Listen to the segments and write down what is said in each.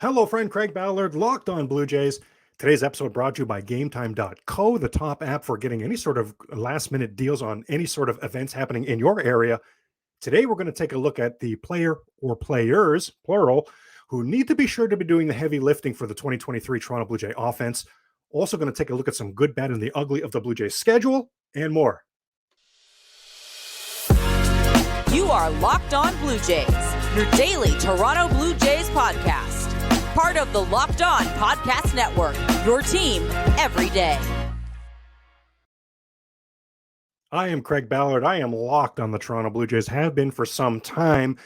Hello, friend Craig Ballard, Locked On Blue Jays. Today's episode brought to you by GameTime.co, the top app for getting any sort of last-minute deals on any sort of events happening in your area. Today, we're going to take a look at the player or players, plural, who need to be sure to be doing the heavy lifting for the 2023 Toronto Blue Jay offense. Also going to take a look at some good, bad, and the ugly of the Blue Jays schedule, and more. You are Locked On Blue Jays, your daily Toronto Blue Jays podcast. Part of the Locked On Podcast Network, your team every day. I am Craig Ballard. I am locked on the Toronto Blue Jays, have been for some time.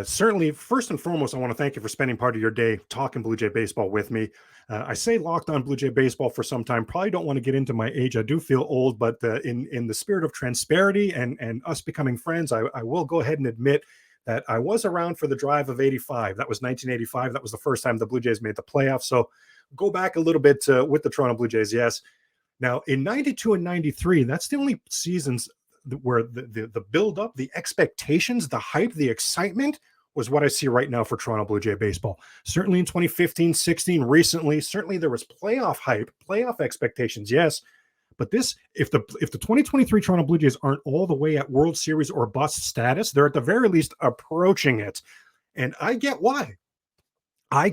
Certainly, first and foremost, I want to thank you for spending part of your day talking Blue Jay baseball with me. I say locked on Blue Jay baseball for some time. Probably don't want to get into my age. I do feel old, but in the spirit of transparency and us becoming friends, I will go ahead and admit that I was around for the drive of 85. That was 1985. That was the first time the Blue Jays made the playoffs. So go back a little bit with the Toronto Blue Jays, yes. Now, in 92 and 93, that's the only seasons where the build-up, the expectations, the hype, the excitement was what I see right now for Toronto Blue Jay baseball. Certainly in 2015, 16, recently, certainly there was playoff hype, playoff expectations, yes. But this, if the 2023 Toronto Blue Jays aren't all the way at World Series or bust status, they're at the very least approaching it. And I get why. I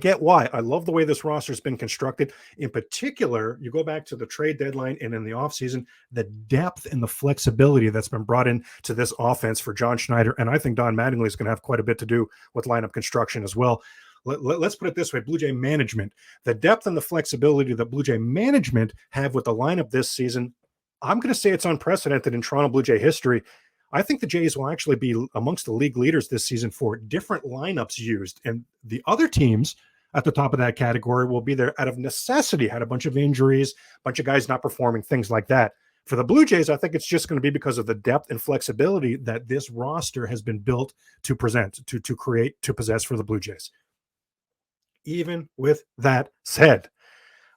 love the way this roster has been constructed. In particular, you go back to the trade deadline and in the offseason, the depth and the flexibility that's been brought in to this offense for John Schneider. And I think Don Mattingly is going to have quite a bit to do with lineup construction as well. Let's put it this way, Blue Jay management, the depth and the flexibility that Blue Jay management have with the lineup this season, I'm going to say it's unprecedented in Toronto Blue Jay history. I think the Jays will actually be amongst the league leaders this season for different lineups used. And the other teams at the top of that category will be there out of necessity, had a bunch of injuries, a bunch of guys not performing, things like that. For the Blue Jays, I think it's just going to be because of the depth and flexibility that this roster has been built to present, to create, to possess for the Blue Jays. Even with that said,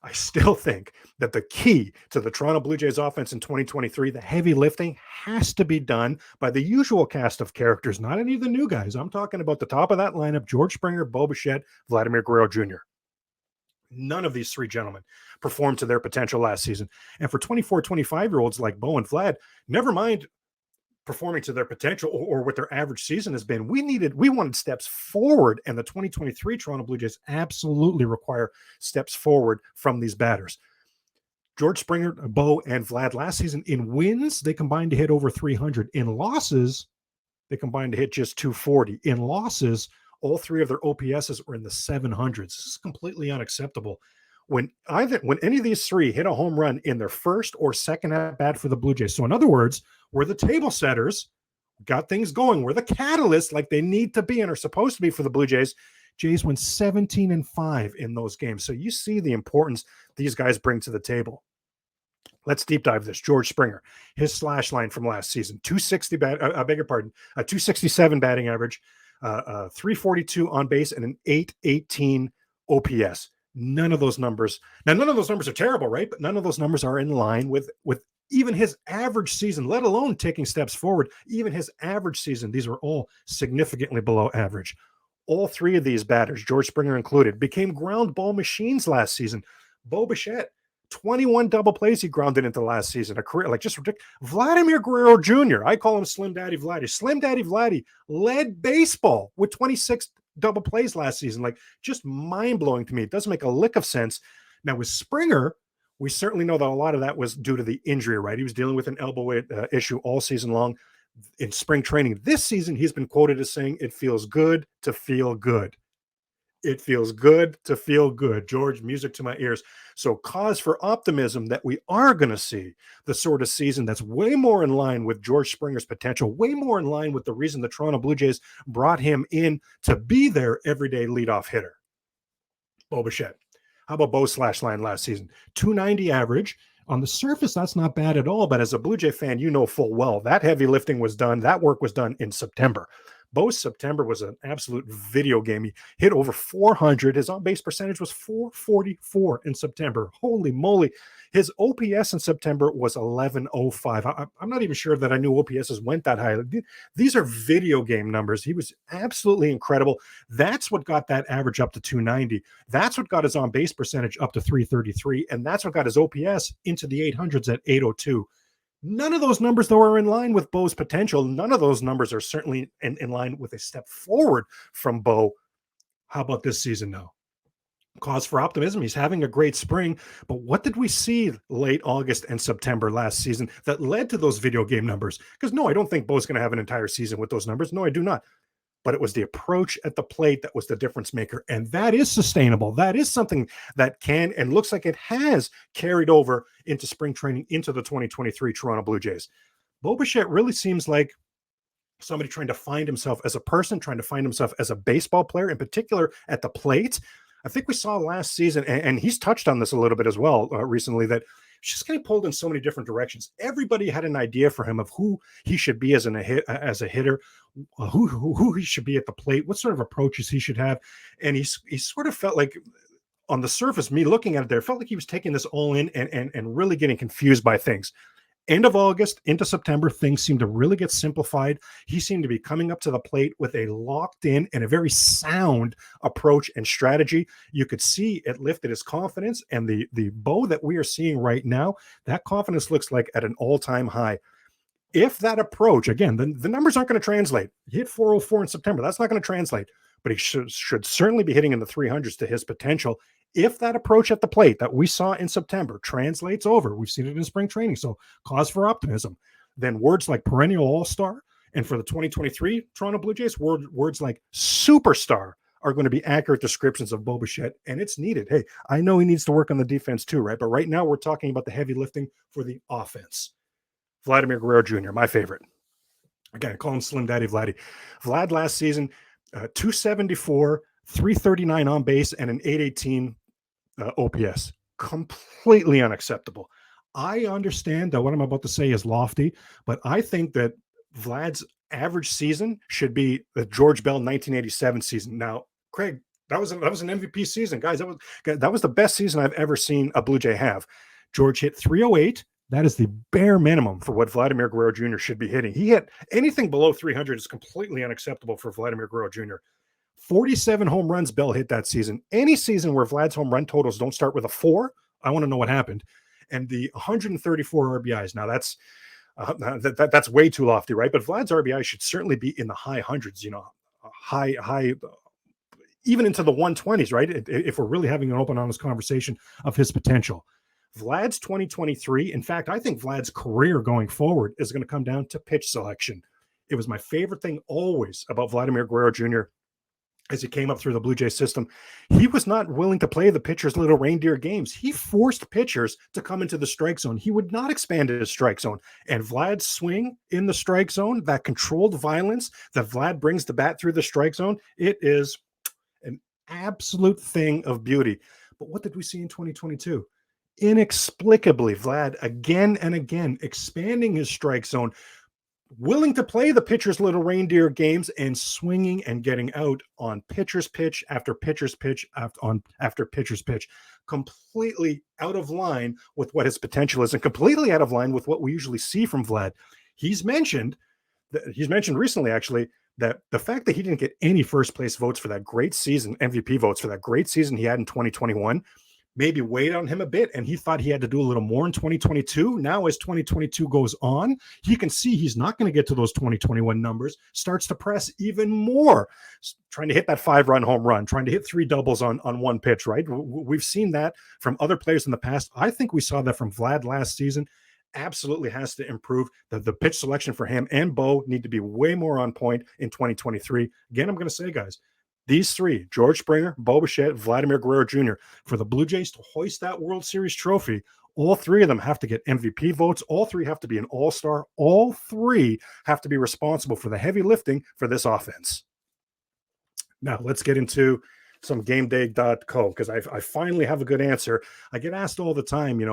I still think that the key to the Toronto Blue Jays offense in 2023, the heavy lifting, has to be done by the usual cast of characters, not any of the new guys. I'm talking about the top of that lineup, George Springer, Bichette, Vladimir Guerrero Jr. None of these three gentlemen performed to their potential last season. And for 24, 25-year-olds like Bo and Vlad, never mind performing to their potential or what their average season has been. We wanted steps forward, and the 2023 Toronto Blue Jays absolutely require steps forward from these batters. George Springer, Bo, and Vlad last season, in wins, they combined to hit over 300. In losses, they combined to hit just 240. In losses, all three of their OPSs were in the 700s. This is completely unacceptable. When any of these three hit a home run in their first or second at bat for the Blue Jays. So in other words, we're the table setters, got things going. We're the catalyst like they need to be and are supposed to be for the Blue Jays. Jays went 17-5 in those games. So you see the importance these guys bring to the table. Let's deep dive this. George Springer, his slash line from last season, 267 batting average, 342 on base, and an 818 OPS. None of those numbers are terrible, right? But none of those numbers are in line with even his average season, let alone taking steps forward. Even his average season, these were all significantly below average. All three of these batters, George Springer included, became ground ball machines last season. Bo Bichette, 21 double plays he grounded into last season, a career like just ridiculous. Vladimir Guerrero Jr., I call him Slim Daddy Vladdy. Slim Daddy Vladdy led baseball with 26 double plays last season. Like, just mind-blowing to me. It doesn't make a lick of sense. Now with Springer, we certainly know that a lot of that was due to the injury, right? He was dealing with an elbow issue all season long. In spring training this season, he's been quoted as saying, "It feels good to feel good." It feels good to feel good. George, music to my ears. So cause for optimism that we are going to see the sort of season that's way more in line with George Springer's potential, way more in line with the reason the Toronto Blue Jays brought him in to be their everyday leadoff hitter. Bo Bichette. How about Bo's slash line last season? 290 average. On the surface, that's not bad at all. But as a Blue Jay fan, you know full well that heavy lifting was done. That work was done in September. Bo's September was an absolute video game. He hit over 400. His on-base percentage was 444 in September. Holy moly. His OPS in September was 1105. I'm not even sure that I knew OPSs went that high. These are video game numbers. He was absolutely incredible. That's what got that average up to 290. That's what got his on-base percentage up to 333. And that's what got his OPS into the 800s at 802. None of those numbers, though, are in line with Bo's potential. None of those numbers are certainly in line with a step forward from Bo. How about this season, though? Cause for optimism. He's having a great spring. But what did we see late August and September last season that led to those video game numbers? Because no, I don't think Bo's going to have an entire season with those numbers. No, I do not. But it was the approach at the plate that was the difference maker. And that is sustainable. That is something that can and looks like it has carried over into spring training, into the 2023 Toronto Blue Jays. Bo Bichette really seems like somebody trying to find himself as a person, trying to find himself as a baseball player, in particular at the plate. I think we saw last season, and he's touched on this a little bit as well recently, that she's just getting pulled in so many different directions. Everybody had an idea for him of who he should be as a hitter, who he should be at the plate, what sort of approaches he should have. And he sort of felt like, on the surface, me looking at it there, felt like he was taking this all in and really getting confused by things. End of August into September, things seemed to really get simplified. He seemed to be coming up to the plate with a locked in and a very sound approach and strategy. You could see it lifted his confidence, and the Bo that we are seeing right now, that confidence looks like at an all-time high. If that approach, again, the numbers aren't going to translate. He hit 404 in September. That's not going to translate, but he should certainly be hitting in the 300s to his potential. If that approach at the plate that we saw in September translates over, we've seen it in spring training, so cause for optimism, then words like perennial all-star, and for the 2023 Toronto Blue Jays, words like superstar are going to be accurate descriptions of Bo Bichette, and it's needed. Hey, I know he needs to work on the defense too, right? But right now we're talking about the heavy lifting for the offense. Vladimir Guerrero Jr., my favorite. Again, I call him Slim Daddy Vladdy. Vlad last season, 274, 339 on base, and an 818 OPS. Completely unacceptable. I understand that what I'm about to say is lofty, but I think that Vlad's average season should be the George Bell 1987 season. Now, Craig, that was an MVP season, guys. That was the best season I've ever seen a Blue Jay have. George hit 308. That is the bare minimum for what Vladimir Guerrero Jr. should be hitting. He hit anything below 300 is completely unacceptable for Vladimir Guerrero Jr. 47 home runs Bell hit that season. Any season where Vlad's home run totals don't start with a 4, I want to know what happened. And the 134 RBIs. Now that's way too lofty, right? But Vlad's RBI should certainly be in the high hundreds, high, even into the 120s, right? If we're really having an open, honest conversation of his potential. Vlad's 2023, in fact, I think Vlad's career going forward is going to come down to pitch selection. It was my favorite thing always about Vladimir Guerrero Jr. as he came up through the Blue Jay system. He was not willing to play the pitcher's little reindeer games. He forced pitchers to come into the strike zone. He would not expand his strike zone. And Vlad's swing in the strike zone, that controlled violence that Vlad brings the bat through the strike zone, it is an absolute thing of beauty. But what did we see in 2022? Inexplicably, Vlad again and again expanding his strike zone, willing to play the pitcher's little reindeer games and swinging and getting out on pitcher's pitch after pitcher's pitch after pitcher's pitch, completely out of line with what his potential is and completely out of line with what we usually see from Vlad. He's mentioned recently, actually, that the fact that he didn't get any first place votes for that great season, MVP votes for that great season he had in 2021, maybe weighed on him a bit, and he thought he had to do a little more in 2022. Now, as 2022 goes on, you can see he's not going to get to those 2021 numbers, starts to press even more, trying to hit that 5-run home run, trying to hit 3 doubles on one pitch, right? We've seen that from other players in the past. I think we saw that from Vlad last season. Absolutely has to improve. The pitch selection for him and Bo need to be way more on point in 2023. Again, I'm going to say, guys, these three, George Springer, Bo Bichette, Vladimir Guerrero Jr., for the Blue Jays to hoist that World Series trophy, all three of them have to get MVP votes. All three have to be an all-star. All three have to be responsible for the heavy lifting for this offense. Now, let's get into some gameday.co because I finally have a good answer. I get asked all the time,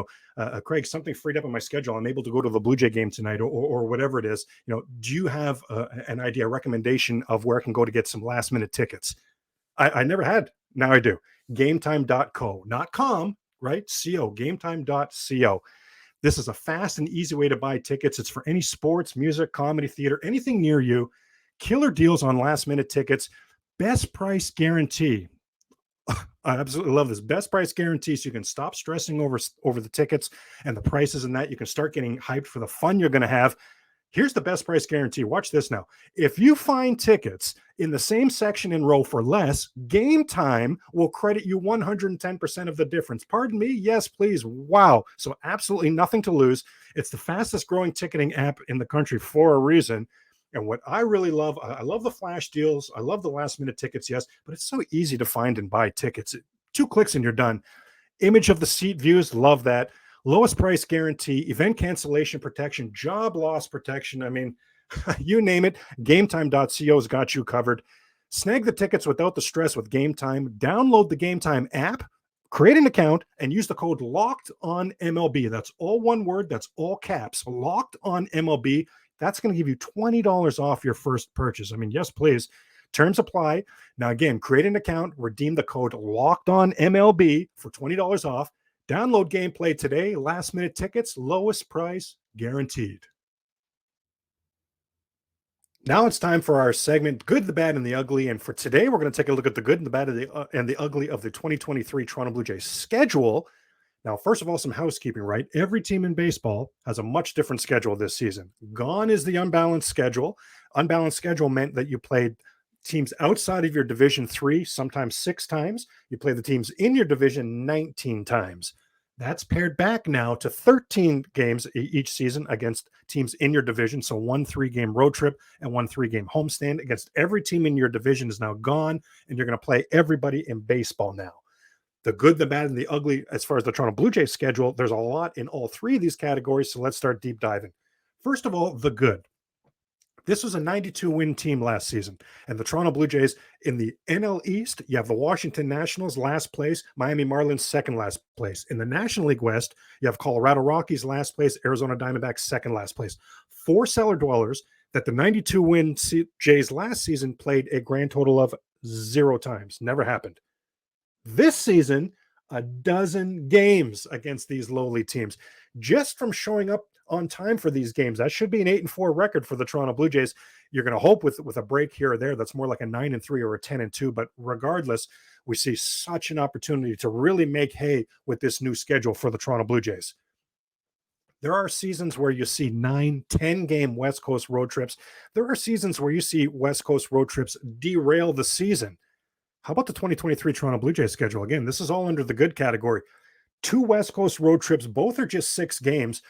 Craig, something freed up in my schedule. I'm able to go to the Blue Jay game tonight or whatever it is. Do you have an idea, a recommendation of where I can go to get some last minute tickets? I never had. Now I do. GameTime.co, not com, right? Co, gametime.co. This is a fast and easy way to buy tickets. It's for any sports, music, comedy, theater, anything near you. Killer deals on last minute tickets. Best price guarantee. I absolutely love this. Best price guarantee, so you can stop stressing over the tickets and the prices and that. You can start getting hyped for the fun you're going to have. Here's the best price guarantee. Watch this now. If you find tickets in the same section and row for less, Game Time will credit you 110% of the difference. Pardon me? Yes, please. Wow. So absolutely nothing to lose. It's the fastest growing ticketing app in the country for a reason. And what I really love, I love the flash deals. I love the last minute tickets, yes, but it's so easy to find and buy tickets. 2 clicks and you're done. Image of the seat views, love that. Lowest price guarantee, event cancellation protection, job loss protection. I mean, you name it, GameTime.co's got you covered. Snag the tickets without the stress with Game Time. Download the Game Time app, create an account, and use the code LOCKEDONMLB. That's all one word. That's all caps. LOCKEDONMLB. That's going to give you $20 off your first purchase. I mean, yes, please. Terms apply. Now, again, create an account, redeem the code LOCKEDONMLB for $20 off. Download gameplay today. Last minute tickets, lowest price guaranteed. Now it's time for our segment, Good, the Bad, and the Ugly. And for today, we're going to take a look at the good and the bad and the ugly of the 2023 Toronto Blue Jays schedule. Now, first of all, some housekeeping, right? Every team in baseball has a much different schedule this season. Gone is the unbalanced schedule. Unbalanced schedule meant that you played teams outside of your division 3, sometimes 6 times. You play the teams in your division 19 times. That's pared back now to 13 games each season against teams in your division. So 1 3-game road trip and 1 3-game homestand against every team in your division is now gone, and you're going to play everybody in baseball now. The good, the bad, and the ugly, as far as the Toronto Blue Jays schedule, there's a lot in all 3 of these categories. So let's start deep diving. First of all, the good. This was a 92-win team last season, and the Toronto Blue Jays in the NL East, you have the Washington Nationals last place, Miami Marlins second last place. In the National League West, you have Colorado Rockies last place, Arizona Diamondbacks second last place. 4 cellar dwellers that the 92-win Jays last season played a grand total of 0 times. Never happened. This season, a dozen games against these lowly teams. Just from showing up on time for these games, that should be an 8-4 record for the Toronto Blue Jays. You're going to hope with a break here or there that's more like a 9-3 or a 10-2. But regardless, we see such an opportunity to really make hay with this new schedule for the Toronto Blue Jays. There are seasons where you see 9, 10-game West Coast road trips. There are seasons where you see West Coast road trips derail the season. How about the 2023 Toronto Blue Jays schedule? Again, this is all under the good category. 2 West Coast road trips, both are just 6 games.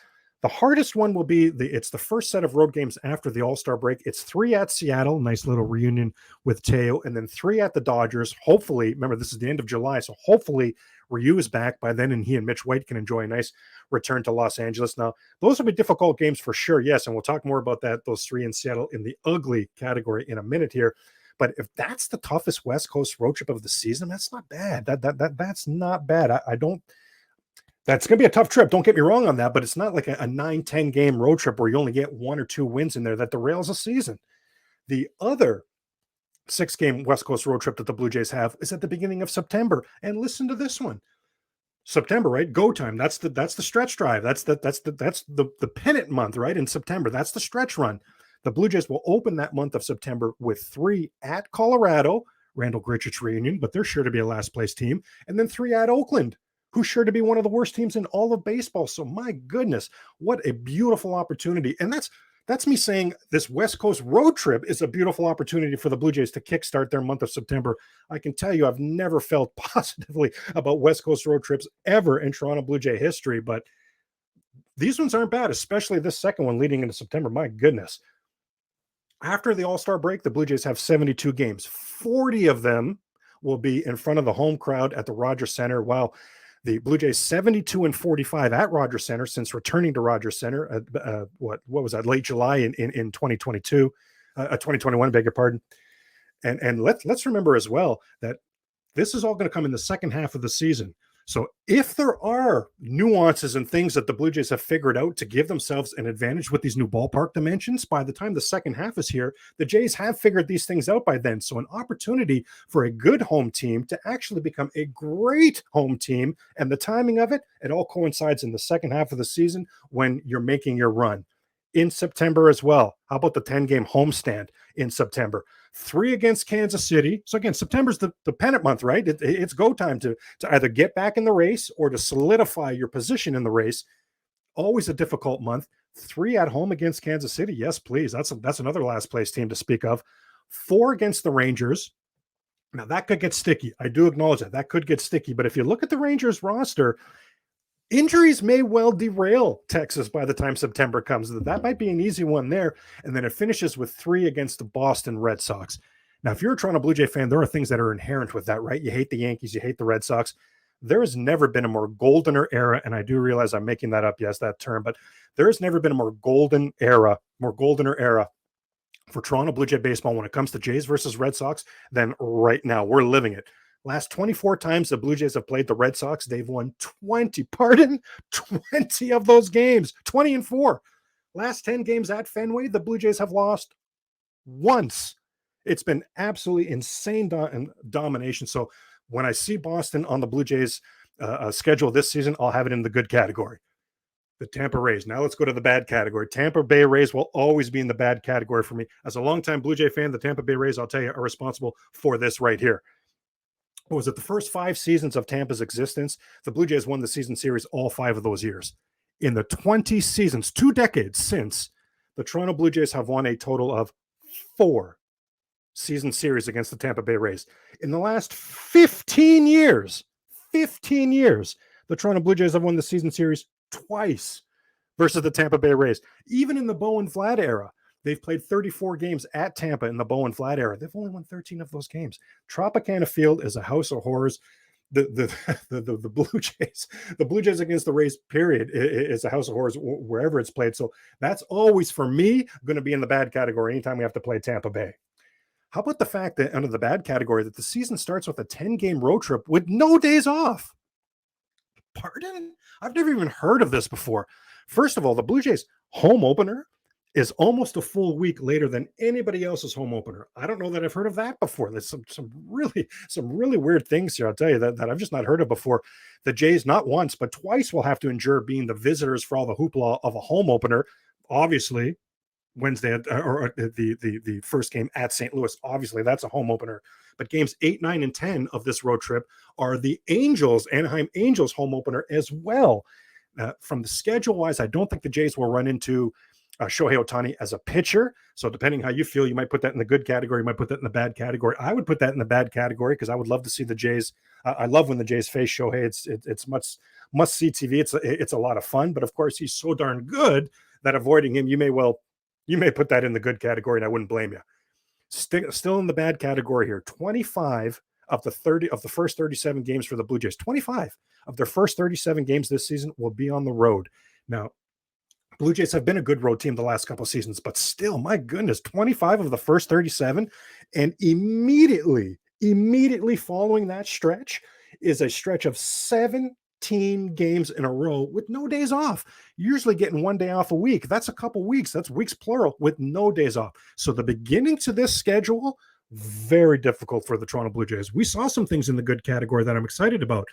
The hardest one will be it's the first set of road games after the All-Star break. It's 3 at Seattle, nice little reunion with Teo, and then 3 at the Dodgers. Hopefully, remember, this is the end of July, so hopefully Ryu is back by then, and he and Mitch White can enjoy a nice return to Los Angeles. Now, those will be difficult games for sure, yes, and we'll talk more about that, those 3 in Seattle in the ugly category in a minute here. But if that's the toughest West Coast road trip of the season, that's not bad. That's not bad. I don't. That's going to be a tough trip. Don't get me wrong on that, but it's not like a 9-10 game road trip where you only get 1 or 2 wins in there that derails a season. The other 6-game West Coast road trip that the Blue Jays have is at the beginning of September. And listen to this one. September, right? Go time. That's the stretch drive. That's the pennant month, right? In September. That's the stretch run. The Blue Jays will open that month of September with 3 at Colorado, Randall Grichich reunion, but they're sure to be a last place team, and then 3 at Oakland, who's sure to be one of the worst teams in all of baseball. So my goodness, what a beautiful opportunity. And that's me saying this West Coast road trip is a beautiful opportunity for the Blue Jays to kickstart their month of September. I can tell you I've never felt positively about West Coast road trips ever in Toronto Blue Jay history, but these ones aren't bad, especially this second one leading into September. My goodness. After the All-Star break, the Blue Jays have 72 games. 40 of them will be in front of the home crowd at the Rogers Center, while the Blue Jays 72-45 at Rogers Center since returning to Rogers Center. What was that? Late July in 2022, 2021. Beg your pardon. And let's remember as well that This is all going to come in the second half of the season. So if there are nuances and things that the Blue Jays have figured out to give themselves an advantage with these new ballpark dimensions, by the time the second half is here, the Jays have figured these things out by then. So an opportunity for a good home team to actually become a great home team. And the timing of it, it all coincides in the second half of the season when you're making your run. In September as well. How about the 10-game homestand in September? 3 against Kansas City. So again, September's the pennant month, right? It's go time to either get back in the race or to solidify your position in the race. Always a difficult month. 3 at home against Kansas City. Yes, please. That's another last place team to speak of. 4 against the Rangers. Now that could get sticky. I do acknowledge that. That could get sticky. But if you look at the Rangers roster, injuries may well derail Texas by the time September comes. That might be an easy one there. And then it finishes with 3 against the Boston Red Sox. Now, if you're a Toronto Blue Jay fan, there are things that are inherent with that, right? You hate the Yankees, you hate the Red Sox. There has never been a more goldener era, and I do realize I'm making that up, yes, that term, but there has never been a more goldener era for Toronto Blue Jay baseball when it comes to Jays versus Red Sox than right now. We're living it. Last 24 times the Blue Jays have played the Red Sox, they've won 20 of those games, 20-4. Last 10 games at Fenway, the Blue Jays have lost once. It's been absolutely insane domination. So when I see Boston on the Blue Jays schedule this season, I'll have it in the good category. The Tampa Rays. Now let's go to the bad category. Tampa Bay Rays will always be in the bad category for me. As a longtime Blue Jay fan, the Tampa Bay Rays, I'll tell you, are responsible for this right here. What was it? The first 5 seasons of Tampa's existence, the Blue Jays won the season series all 5 of those years. In the 20 seasons, 2 decades since, the Toronto Blue Jays have won a total of 4 season series against the Tampa Bay Rays. In the last 15 years, the Toronto Blue Jays have won the season series twice versus the Tampa Bay Rays. Even in the Bowen Vlad era, they've played 34 games at Tampa in the Bowen Vlad era. They've only won 13 of those games. Tropicana Field is a house of horrors. The Blue Jays against the Rays, period, is a house of horrors wherever it's played. So that's always, for me, going to be in the bad category anytime we have to play Tampa Bay. How about the fact that under the bad category that the season starts with a 10-game road trip with no days off? Pardon? I've never even heard of this before. First of all, the Blue Jays home opener is almost a full week later than anybody else's home opener. I don't know that I've heard of that before. There's some really weird things here, I'll tell you, that I've just not heard of before. The Jays, not once, but twice will have to endure being the visitors for all the hoopla of a home opener. Obviously, Wednesday, or the first game at St. Louis, obviously that's a home opener. But games 8, 9, and 10 of this road trip are the Anaheim Angels home opener as well. From the schedule-wise, I don't think the Jays will run into Shohei Ohtani as a pitcher. So depending how you feel, you might put that in the good category, you might put that in the bad category. I would put that in the bad category because I would love to see the Jays. I love when the Jays face Shohei. It's must-see TV. It's a lot of fun. But, of course, he's so darn good that avoiding him, you may put that in the good category, and I wouldn't blame you. Still in the bad category here. 25 of the first 37 games for the Blue Jays. 25 of their first 37 games this season will be on the road. Now, Blue Jays have been a good road team the last couple of seasons, but still, my goodness, 25 of the first 37, and immediately following that stretch is a stretch of 17 games in a row with no days off. Usually getting 1 day off a week. That's a couple weeks. That's weeks plural with no days off. So the beginning to this schedule, very difficult for the Toronto Blue Jays. We saw some things in the good category that I'm excited about,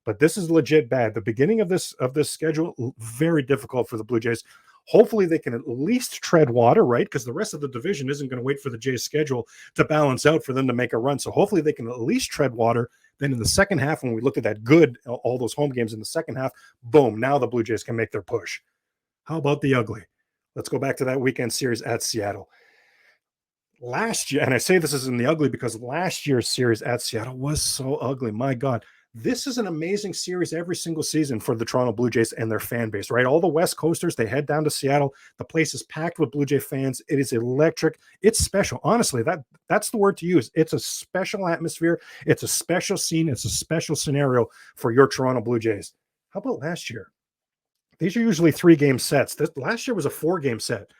but this is legit bad. The beginning of this schedule, very difficult for the Blue Jays. Hopefully they can at least tread water, right? Because the rest of the division isn't going to wait for the Jays' schedule to balance out for them to make a run. So hopefully they can at least tread water. Then in the second half, when we look at that good, all those home games in the second half, boom, now the Blue Jays can make their push. How about the ugly? Let's go back to that weekend series at Seattle. Last year, and I say this is in the ugly because last year's series at Seattle was so ugly. My God, this is an amazing series every single season for the Toronto Blue Jays and their fan base, right? All the West Coasters, they head down to Seattle. The place is packed with Blue Jay fans. It is electric. It's special. Honestly, that's the word to use. It's a special atmosphere. It's a special scene. It's a special scenario for your Toronto Blue Jays. How about last year? These are usually 3-game sets. Last year was a 4-game set.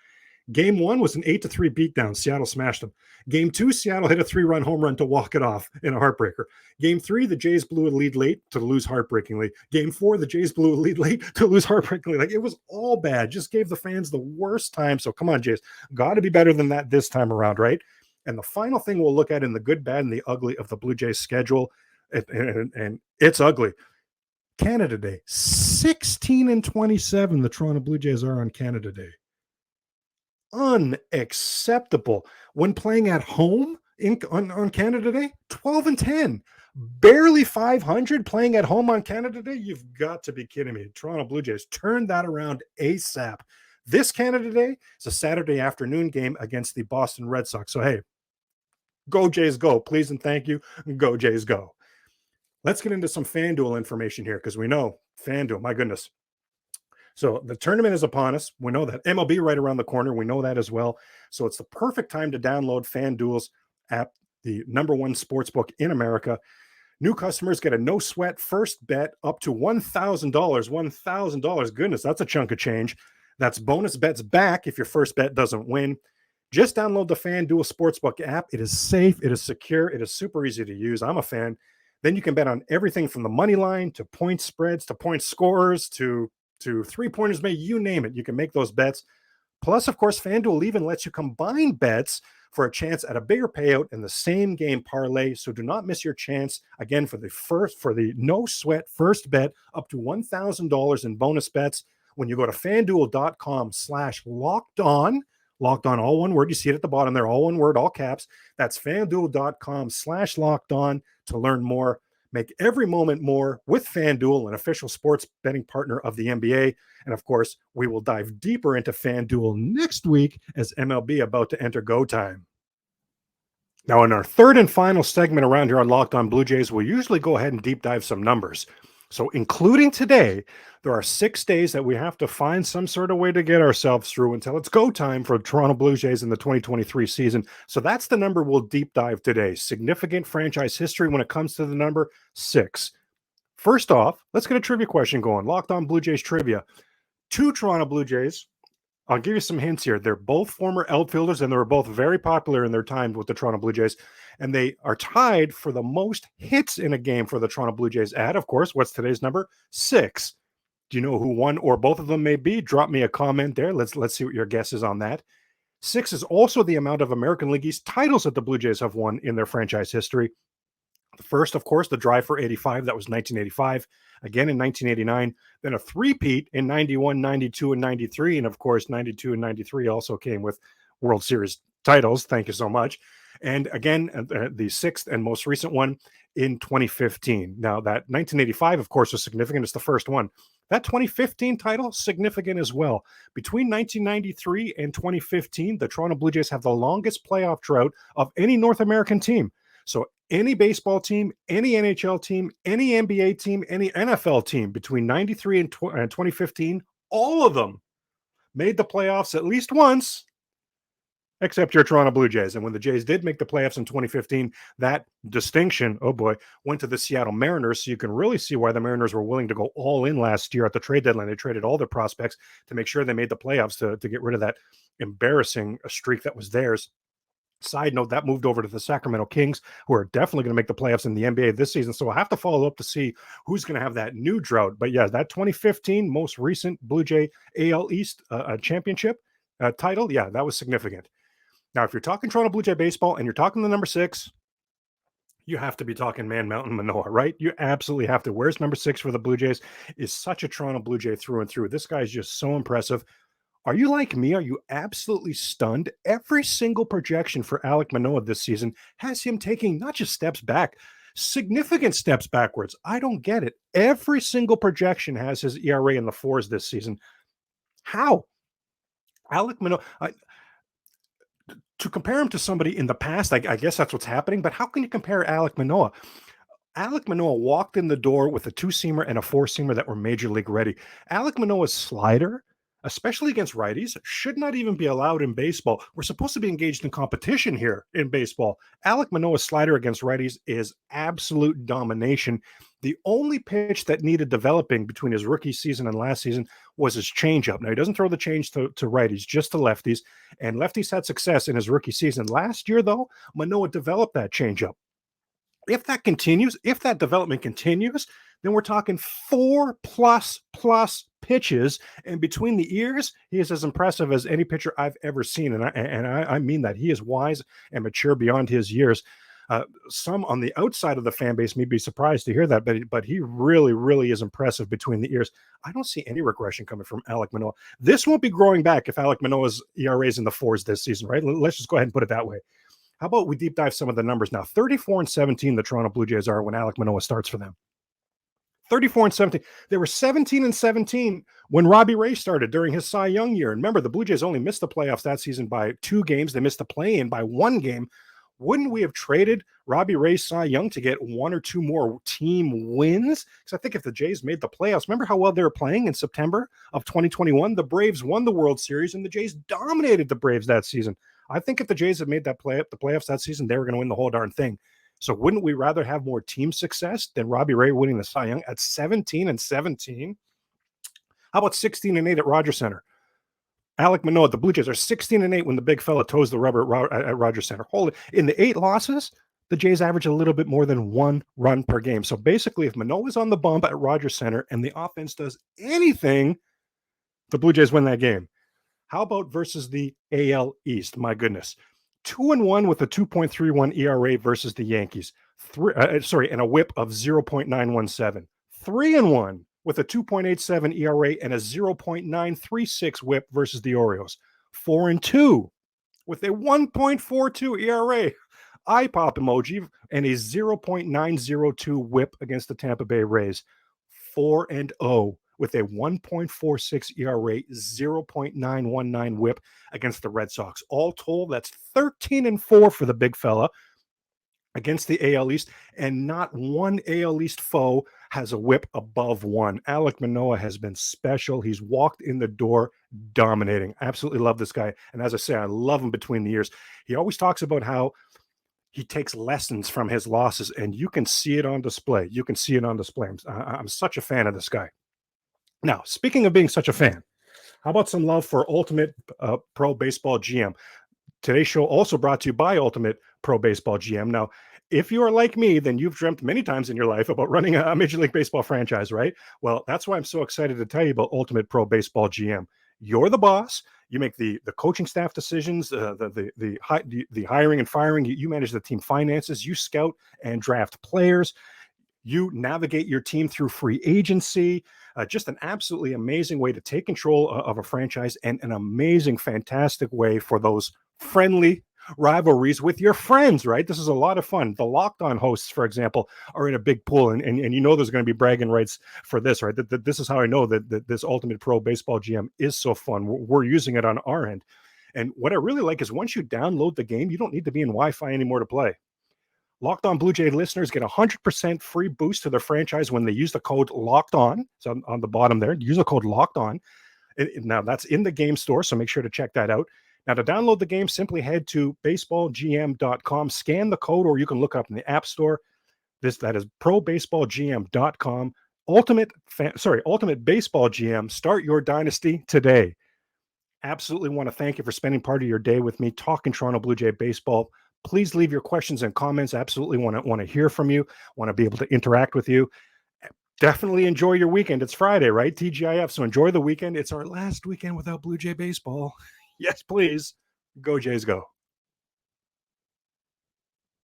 Game 1 was an 8-3 beatdown. Seattle smashed them. Game 2, Seattle hit a 3-run home run to walk it off in a heartbreaker. Game 3, the Jays blew a lead late to lose heartbreakingly. Game 4, the Jays blew a lead late to lose heartbreakingly. Like, it was all bad. Just gave the fans the worst time. So come on, Jays. Got to be better than that this time around, right? And the final thing we'll look at in the good, bad, and the ugly of the Blue Jays schedule, and it's ugly. Canada Day, 16-27. The Toronto Blue Jays are on Canada Day. Unacceptable. When playing at home on Canada Day, 12-10. Barely 500 playing at home on Canada Day. You've got to be kidding me. Toronto Blue Jays, turn that around ASAP. This Canada Day is a Saturday afternoon game against the Boston Red Sox. So, hey, go Jays, go. Please and thank you. Go Jays, go. Let's get into some FanDuel information here because we know FanDuel, my goodness. So the tournament is upon us. We know that. MLB right around the corner. We know that as well. So it's the perfect time to download FanDuel's app, the #1 sportsbook in America. New customers get a no-sweat first bet up to $1,000. $1,000. Goodness, that's a chunk of change. That's bonus bets back if your first bet doesn't win. Just download the FanDuel Sportsbook app. It is safe. It is secure. It is super easy to use. I'm a fan. Then you can bet on everything from the money line to point spreads to point scorers to three-pointers, you name it. You can make those bets. Plus, of course, FanDuel even lets you combine bets for a chance at a bigger payout in the same game parlay. So do not miss your chance again for the no sweat first bet up to $1,000 in bonus bets when you go to FanDuel.com/locked-on. Locked On, all one word. You see it at the bottom there, all one word, all caps. That's FanDuel.com/locked-on to learn more. Make every moment more with FanDuel, an official sports betting partner of the NBA. And of course, we will dive deeper into FanDuel next week as MLB about to enter go time. Now, in our third and final segment around here on Locked On Blue Jays, we'll usually go ahead and deep dive some numbers. So including today, there are 6 days that we have to find some sort of way to get ourselves through until it's go time for Toronto Blue Jays in the 2023 season. So that's the number we'll deep dive today. Significant franchise history when it comes to the number 6. First off, let's get a trivia question going. Locked On Blue Jays trivia. 2 Toronto Blue Jays. I'll give you some hints here. They're both former outfielders, and they were both very popular in their time with the Toronto Blue Jays. And they are tied for the most hits in a game for the Toronto Blue Jays at, of course, what's today's number? 6. Do you know who one or both of them may be? Drop me a comment there. Let's see what your guess is on that. 6 is also the amount of American League East titles that the Blue Jays have won in their franchise history. The first, of course, the drive for 85. That was 1985. Again in 1989. Then a three-peat in 91, 92, and 93. And, of course, 92 and 93 also came with World Series titles. Thank you so much. And again, the 6th and most recent one in 2015. Now, that 1985, of course, was significant. It's the first one. That 2015 title, significant as well. Between 1993 and 2015, the Toronto Blue Jays have the longest playoff drought of any North American team. So any baseball team, any NHL team, any NBA team, any NFL team between 93 and 2015, all of them made the playoffs at least once, except your Toronto Blue Jays. And when the Jays did make the playoffs in 2015, that distinction, oh boy, went to the Seattle Mariners. So you can really see why the Mariners were willing to go all in last year at the trade deadline. They traded all their prospects to make sure they made the playoffs to get rid of that embarrassing streak that was theirs. Side note, that moved over to the Sacramento Kings, who are definitely going to make the playoffs in the NBA this season. So I'll have to follow up to see who's going to have that new drought. But yeah, that 2015 most recent Blue Jay AL East championship title, yeah, that was significant. Now, if you're talking Toronto Blue Jay baseball and you're talking the number 6, you have to be talking Man Mountain Manoah, right? You absolutely have to. Where's number 6 for the Blue Jays? Is such a Toronto Blue Jay through and through. This guy is just so impressive. Are you like me? Are you absolutely stunned? Every single projection for Alek Manoah this season has him taking not just steps back, significant steps backwards. I don't get it. Every single projection has his ERA in the 4s this season. How? Alek Manoah, to compare him to somebody in the past, I guess that's what's happening, but how can you compare Alek Manoah? Alek Manoah walked in the door with a 2-seamer and a 4-seamer that were major league ready. Alek Manoah's slider, especially against righties, should not even be allowed in baseball. We're supposed to be engaged in competition here in baseball. Alek Manoah's slider against righties is absolute domination. The only pitch that needed developing between his rookie season and last season was his changeup. Now, he doesn't throw the change to righties, just to lefties, and lefties had success in his rookie season. Last year, though, Manoah developed that changeup. If that continues, if that development continues, then we're talking 4+ pitches, and between the ears, he is as impressive as any pitcher I've ever seen, and I mean that. He is wise and mature beyond his years. Some on the outside of the fan base may be surprised to hear that, but he really, really is impressive between the ears. I don't see any regression coming from Alek Manoah. This won't be growing back if Alek Manoah's ERA is in the 4s this season, right? Let's just go ahead and put it that way. How about we deep dive some of the numbers now? 34-17 the Toronto Blue Jays are when Alek Manoah starts for them. 34-17. They were 17-17 when Robbie Ray started during his Cy Young year. And remember, the Blue Jays only missed the playoffs that season by 2 games. They missed the play-in by 1 game. Wouldn't we have traded Robbie Ray's Cy Young to get 1 or 2 more team wins? Because I think if the Jays made the playoffs, remember how well they were playing in September of 2021? The Braves won the World Series, and the Jays dominated the Braves that season. I think if the Jays had made the playoffs that season, they were going to win the whole darn thing. So wouldn't we rather have more team success than Robbie Ray winning the Cy Young at 17-17? How about 16-8 at Rogers Center? Alek Manoah, the Blue Jays are 16-8 when the big fella toes the rubber at Rogers Center. Hold it. In the 8 losses, the Jays average a little bit more than 1 run per game. So basically, if Manoah is on the bump at Rogers Center and the offense does anything, the Blue Jays win that game. How about versus the AL East? My goodness. 2-1 with a 2.31 ERA versus the Yankees. And a whip of 0.917. 3-1 with a 2.87 ERA and a 0.936 whip versus the Orioles. 4-2 with a 1.42 ERA, eye pop emoji, and a 0.902 whip against the Tampa Bay Rays. 4-0 with a 1.46 ERA, 0.919 whip against the Red Sox. All told, that's 13-4 for the big fella against the AL East, and not one AL East foe has a whip above 1. Alek Manoah has been special. He's walked in the door dominating. Absolutely love this guy. And as I say, I love him between the ears. He always talks about how he takes lessons from his losses, and you can see it on display. You can see it on display. I'm such a fan of this guy. Now, speaking of being such a fan, how about some love for Ultimate Pro Baseball GM? Today's show also brought to you by Ultimate Pro Baseball GM. Now, if you are like me, then you've dreamt many times in your life about running a Major League Baseball franchise, right? Well, that's why I'm so excited to tell you about Ultimate Pro Baseball GM. You're the boss. You make the coaching staff decisions, the hiring and firing. You manage the team finances. You scout and draft players. You navigate your team through free agency. Just an absolutely amazing way to take control of a franchise, and an amazing, fantastic way for those friendly rivalries with your friends, right? This is a lot of fun. The Locked On hosts, for example, are in a big pool, and you know there's going to be bragging rights for this, right? This is how I know that this Ultimate Pro Baseball GM is so fun. We're using it on our end. And what I really like is once you download the game, you don't need to be in Wi-Fi anymore to play. Locked On Blue Jay listeners get 100% free boost to their franchise when they use the code Locked On. So on the bottom there, use the code Locked On. Now that's in the game store, so make sure to check that out. Now to download the game, simply head to baseballgm.com, scan the code, or you can look up in the App Store. That is probaseballgm.com. Ultimate Baseball GM. Start your dynasty today. Absolutely want to thank you for spending part of your day with me talking Toronto Blue Jay baseball. Please leave your questions and comments. Absolutely want to hear from you. Want to be able to interact with you. Definitely enjoy your weekend. It's Friday, right? TGIF. So enjoy the weekend. It's our last weekend without Blue Jay baseball. Yes, please. Go Jays, go.